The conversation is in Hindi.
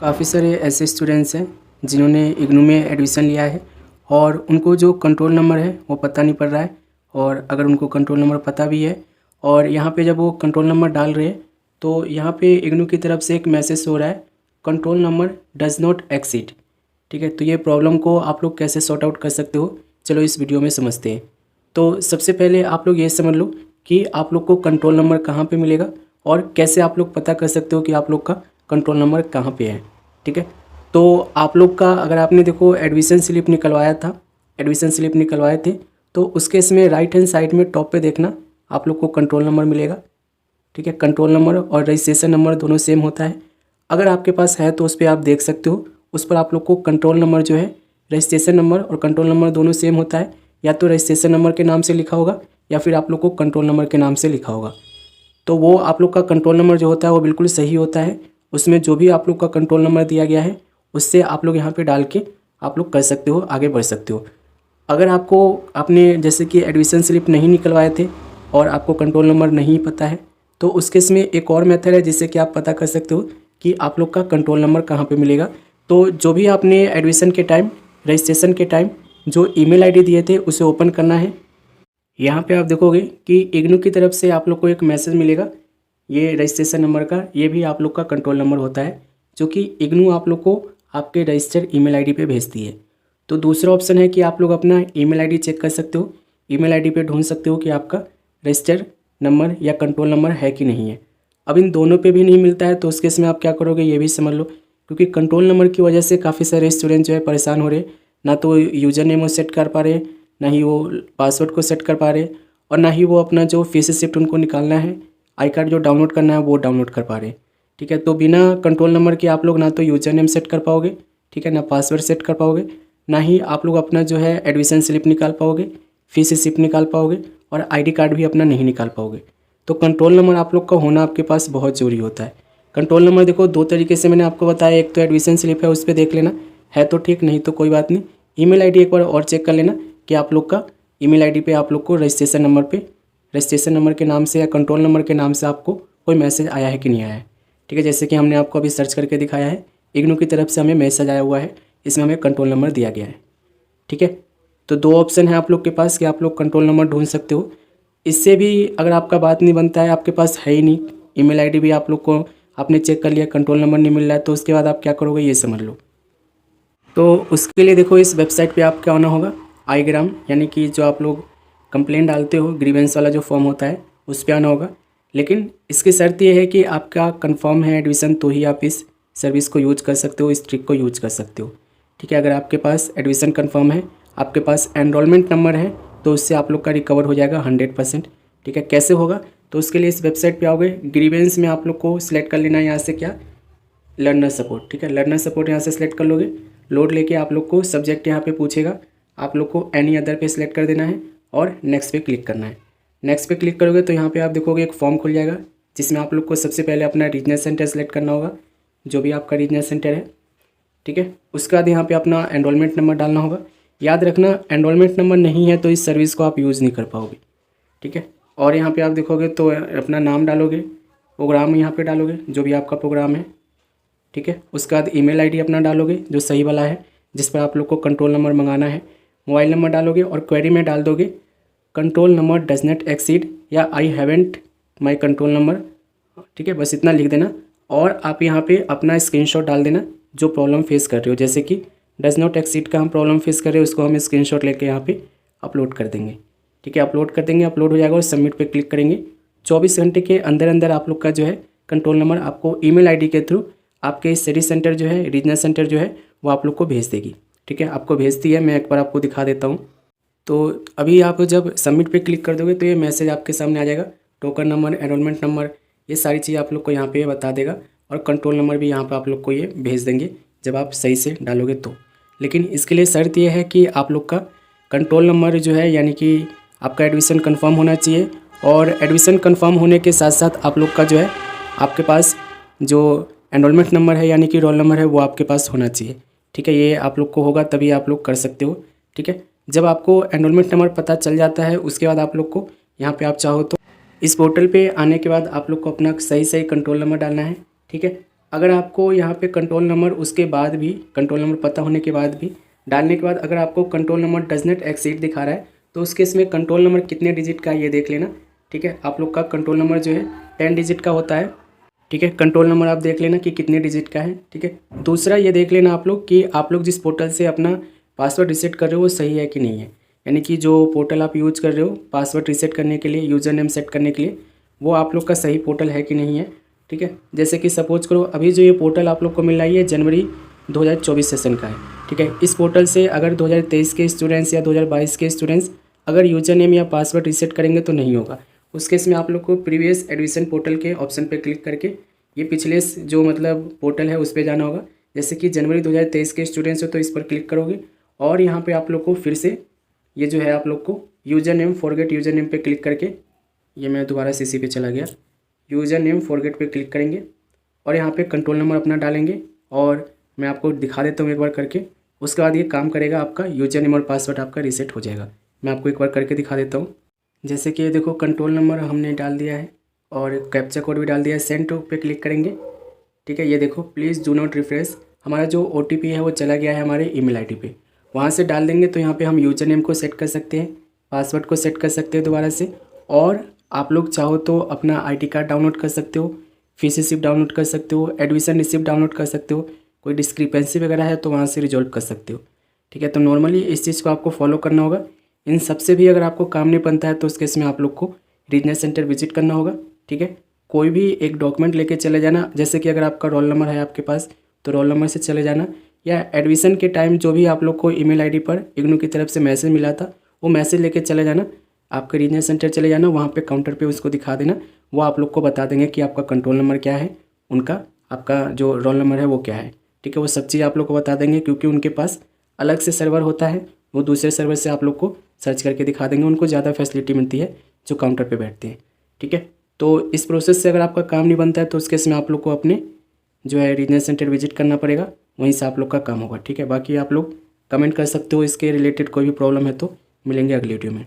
काफ़ी सारे ऐसे स्टूडेंट्स हैं जिन्होंने इग्नू में एडमिशन लिया है और उनको जो कंट्रोल नंबर है वो पता नहीं पड़ रहा है। और अगर उनको कंट्रोल नंबर पता भी है और यहाँ पे जब वो कंट्रोल नंबर डाल रहे हैं तो यहाँ पे इग्नू की तरफ से एक मैसेज हो रहा है, control number does not exceed. ठीक है, तो ये प्रॉब्लम को आप लोग कैसे सॉर्ट आउट कर सकते हो, चलो इस वीडियो में समझते हैं। तो सबसे पहले आप लोग ये समझ लो कि आप लोग को कंट्रोल नंबर कहाँ पे मिलेगा और कैसे आप लोग पता कर सकते हो कि आप लोग का कंट्रोल नंबर कहाँ पे है। ठीक है, तो आप लोग का अगर आपने देखो एडमिशन स्लिप निकलवाया था, एडमिशन स्लिप निकलवाए थे, तो उसके इसमें राइट हैंड साइड में टॉप पे देखना आप लोग को कंट्रोल नंबर मिलेगा। ठीक है, कंट्रोल नंबर और रजिस्ट्रेशन नंबर दोनों सेम होता है। अगर आपके पास है तो उस पर आप देख सकते हो, उस पर आप लोग को कंट्रोल नंबर जो है, रजिस्ट्रेशन नंबर और कंट्रोल नंबर दोनों सेम होता है। या तो रजिस्ट्रेशन नंबर के नाम से लिखा होगा या फिर आप लोग को कंट्रोल नंबर के नाम से लिखा होगा। तो वो आप लोग का कंट्रोल नंबर जो होता है वो बिल्कुल सही होता है। उसमें जो भी आप लोग का कंट्रोल नंबर दिया गया है उससे आप लोग यहाँ पे डाल के आप लोग कर सकते हो, आगे बढ़ सकते हो। अगर आपने जैसे कि एडमिशन स्लिप नहीं निकलवाए थे और आपको कंट्रोल नंबर नहीं पता है तो उस केस में एक और मेथड है जिससे कि आप पता कर सकते हो कि आप लोग का कंट्रोल नंबर कहाँ पे मिलेगा। तो जो भी आपने एडमिशन के टाइम, रजिस्ट्रेशन के टाइम जो ईमेल आईडी दिए थे उसे ओपन करना है। यहाँ पे आप देखोगे कि इग्नू की तरफ से आप लोग को एक मैसेज मिलेगा, ये रजिस्ट्रेशन नंबर का, ये भी आप लोग का कंट्रोल नंबर होता है जो कि इग्नू आप लोग को आपके रजिस्टर्ड ईमेल आईडी पे भेजती है। तो दूसरा ऑप्शन है कि आप लोग अपना ईमेल आईडी चेक कर सकते हो, ईमेल आईडी पे ढूंढ सकते हो कि आपका रजिस्टर्ड नंबर या कंट्रोल नंबर है कि नहीं है। अब इन दोनों पे भी नहीं मिलता है तो उस केस में आप क्या करोगे ये भी समझ लो, क्योंकि कंट्रोल नंबर की वजह से काफ़ी सारे स्टूडेंट जो है परेशान हो रहे, ना तो यूज़र नेम वो सेट कर पा रहे, ना ही वो पासवर्ड को सेट कर पा रहे और ना ही वो अपना जो फीस रिसिप्ट उनको निकालना है, आई कार्ड जो डाउनलोड करना है वो डाउनलोड कर पा रहे। ठीक है, तो बिना कंट्रोल नंबर के आप लोग ना तो यूज़र नेम सेट कर पाओगे, ठीक है, ना पासवर्ड सेट कर पाओगे, ना ही आप लोग अपना जो है एडमिशन स्लिप निकाल पाओगे, फीस रिसिप्ट निकाल पाओगे और आईडी कार्ड भी अपना नहीं निकाल पाओगे। तो कंट्रोल नंबर आप लोग का होना आपके पास बहुत ज़रूरी होता है। कंट्रोल नंबर देखो दो तरीके से मैंने आपको बताया, एक तो एडमिशन स्लिप है उस पर देख लेना है तो ठीक, नहीं तो कोई बात नहीं। ईमेल आईडी एक बार और चेक कर लेना कि आप लोग का ईमेल आईडी पे आप लोग को रजिस्ट्रेशन नंबर के नाम से या कंट्रोल नंबर के नाम से आपको कोई मैसेज आया है कि नहीं आया है। ठीक है, जैसे कि हमने आपको अभी सर्च करके दिखाया है, इग्नू की तरफ से हमें मैसेज आया हुआ है, इसमें हमें कंट्रोल नंबर दिया गया है। ठीक है, तो दो ऑप्शन है आप लोग के पास कि आप लोग कंट्रोल नंबर ढूंढ सकते हो। इससे भी अगर आपका बात नहीं बनता है, आपके पास है ही नहीं, ईमेल आईडी भी आप लोग को आपने चेक कर लिया, कंट्रोल नंबर नहीं मिल रहा है, तो उसके बाद आप क्या करोगे ये समझ लो। तो उसके लिए देखो इस वेबसाइट पे आप क्या होना होगा, आईग्राम, यानी कि जो आप लोग कंप्लेंट डालते हो, ग्रीवेंस वाला जो फॉर्म होता है उस पर आना होगा। लेकिन इसकी शर्त ये है कि आपका कंफर्म है एडमिशन तो ही आप इस सर्विस को यूज कर सकते हो, इस ट्रिक को यूज कर सकते हो। ठीक है, अगर आपके पास एडमिशन कंफर्म है, आपके पास एनरोलमेंट नंबर है, तो उससे आप लोग का रिकवर हो जाएगा 100%। ठीक है, कैसे होगा, तो उसके लिए इस वेबसाइट पे आओगे, ग्रीवेंस में आप लोग को सिलेक्ट कर लेना है यहाँ से क्या, लर्नर सपोर्ट। ठीक है, लर्नर सपोर्ट यहाँ से सिलेक्ट कर लोगे, लोड लेके आप लोग को सब्जेक्ट यहाँ पे पूछेगा, आप लोग को एनी अदर पे सिलेक्ट कर देना है और नेक्स्ट पे क्लिक करना है। नेक्स्ट पे क्लिक करोगे तो यहाँ पे आप देखोगे एक फॉर्म खुल जाएगा जिसमें आप लोग को सबसे पहले अपना रीजनल सेंटर सेलेक्ट करना होगा, जो भी आपका रीजनल सेंटर है। ठीक है, उसके बाद यहाँ पे अपना एनरोलमेंट नंबर डालना होगा। याद रखना एनरोलमेंट नंबर नहीं है तो इस सर्विस को आप यूज़ नहीं कर पाओगे। ठीक है, और यहाँ पे आप देखोगे तो अपना नाम डालोगे, प्रोग्राम यहाँ पे डालोगे जो भी आपका प्रोग्राम है। ठीक है, उसके बाद ईमेल आईडी अपना डालोगे जो सही वाला है, जिस पर आप लोग को कंट्रोल नंबर मंगाना है। मोबाइल नंबर डालोगे और क्वेरी में डाल दोगे control number does not exceed या I haven't my control number. ठीक है, बस इतना लिख देना और आप यहाँ पे अपना स्क्रीनशॉट डाल देना जो प्रॉब्लम फेस कर रहे हो। जैसे कि डज नॉट एक्सीड का हम प्रॉब्लम फेस कर रहे हो, उसको हम स्क्रीनशॉट लेके यहाँ पे अपलोड कर देंगे। ठीक है, अपलोड कर देंगे, अपलोड हो जाएगा और सबमिट पे क्लिक करेंगे। 24 घंटे के अंदर अंदर आप लोग का जो है कंट्रोल नंबर आपको ईमेल आईडी के थ्रू आपके स्टडी सेंटर जो है, रीजनल सेंटर जो है वो आप लोग को भेज देगी। ठीक है, आपको भेजती है, मैं एक बार आपको दिखा देता हूँ। तो अभी आप जब सबमिट पे क्लिक कर दोगे तो ये मैसेज आपके सामने आ जाएगा, टोकन नंबर, एनरोलमेंट नंबर, ये सारी चीज़ आप लोग को यहाँ पे बता देगा और कंट्रोल नंबर भी यहाँ पे आप लोग को ये भेज देंगे जब आप सही से डालोगे तो। लेकिन इसके लिए शर्त ये है कि आप लोग का कंट्रोल नंबर जो है, यानी कि आपका एडमिशन कन्फर्म होना चाहिए और एडमिशन कन्फर्म होने के साथ साथ आप लोग का जो है आपके पास जो एनरोलमेंट नंबर है यानी कि रोल नंबर है वो आपके पास होना चाहिए। ठीक है, ये आप लोग को होगा तभी आप लोग कर सकते हो। ठीक है, जब आपको एनरोलमेंट नंबर पता चल जाता है उसके बाद आप लोग को यहाँ पे आप चाहो तो इस पोर्टल पे आने के बाद आप लोग को अपना सही कंट्रोल नंबर डालना है। ठीक है, अगर आपको यहाँ पे कंट्रोल नंबर उसके बाद भी, कंट्रोल नंबर पता होने के बाद भी डालने के बाद अगर आपको control number does not exceed दिखा रहा है तो उस केस में कंट्रोल नंबर कितने डिजिट का है ये देख लेना। ठीक है, आप लोग का कंट्रोल नंबर जो है 10 डिजिट का होता है। ठीक है, कंट्रोल नंबर आप देख लेना कि कितने डिजिट का है। ठीक है, दूसरा ये देख लेना आप लोग कि आप लोग जिस पोर्टल से अपना पासवर्ड रीसेट कर रहे हो वो सही है कि नहीं है। यानी कि जो पोर्टल आप यूज़ कर रहे हो पासवर्ड रीसेट करने के लिए, यूज़र नेम सेट करने के लिए, वो आप लोग का सही पोर्टल है कि नहीं है। ठीक है, जैसे कि सपोज करो अभी जो ये पोर्टल आप लोग को मिल रहा है ये जनवरी 2024 सेशन का है। ठीक है, इस पोर्टल से अगर 2023 के स्टूडेंट्स या 2022 के स्टूडेंट्स अगर यूज़र नेम या पासवर्ड रीसेट करेंगे तो नहीं होगा। उस केस में आप लोग को प्रीवियस एडमिशन पोर्टल के ऑप्शन पे क्लिक करके ये पिछले जो मतलब पोर्टल है उस पर जाना होगा। जैसे कि जनवरी 2023 के स्टूडेंट्स हो तो इस पर क्लिक करोगे और यहाँ पे आप लोग को फिर से ये जो है आप लोग को user name forget user name पे क्लिक करके, ये मैं दोबारा सीसी पे चला गया, यूज़र नेम फॉरगेट पे क्लिक करेंगे और यहाँ पे कंट्रोल नंबर अपना डालेंगे और मैं आपको दिखा देता हूँ एक बार करके। उसके बाद ये काम करेगा, आपका यूज़र नेम और पासवर्ड आपका रीसेट हो जाएगा। मैं आपको एक बार करके दिखा देता हूँ। जैसे कि देखो कंट्रोल नंबर हमने डाल दिया है और कैप्चा कोड भी डाल दिया है। सेंड टू पे क्लिक करेंगे। ठीक है, ये देखो प्लीज़ डू नॉट रिफ्रेश, हमारा जो OTP है वो चला गया है हमारे ईमेल आईडी पे। वहाँ से डाल देंगे तो यहाँ पे हम यूज़र नेम को सेट कर सकते हैं, पासवर्ड को सेट कर सकते हैं दोबारा से, और आप लोग चाहो तो अपना ID कार्ड डाउनलोड कर सकते हो, फीस रिसिप्ट डाउनलोड कर सकते हो, एडमिशन रिसिप्ट डाउनलोड कर सकते हो, कोई डिस्क्रिपेंसी वगैरह है तो वहाँ से रिजॉल्व कर सकते हो। ठीक है, तो नॉर्मली इस चीज़ को आपको फॉलो करना होगा। इन सबसे भी अगर आपको काम नहीं बनता है तो उस केस में आप लोग को रीजनल सेंटर विजिट करना होगा। ठीक है, कोई भी एक डॉक्यूमेंट लेके चले जाना, जैसे कि अगर आपका रोल नंबर है आपके पास तो रोल नंबर से चले जाना, या एडमिशन के टाइम जो भी आप लोग को ईमेल आईडी पर इग्नू की तरफ से मैसेज मिला था वो मैसेज लेके चले जाना, आपके रीजनल सेंटर चले जाना, वहाँ पे काउंटर पे उसको दिखा देना, वो आप लोग को बता देंगे कि आपका कंट्रोल नंबर क्या है, उनका आपका जो रोल नंबर है वो क्या है। ठीक है, वो सब चीज़ आप लोग को बता देंगे क्योंकि उनके पास अलग से सर्वर होता है, वो दूसरे सर्वर से आप लोग को सर्च करके दिखा देंगे, उनको ज़्यादा फैसिलिटी मिलती है जो काउंटर पे बैठते हैं। ठीक है, तो इस प्रोसेस से अगर आपका काम नहीं बनता है तो उस केस में आप लोग को अपने जो है रीजनल सेंटर विजिट करना पड़ेगा, वहीं से आप लोग का काम होगा। ठीक है, बाकी आप लोग कमेंट कर सकते हो, इसके रिलेटेड कोई भी प्रॉब्लम है तो मिलेंगे अगली वीडियो में।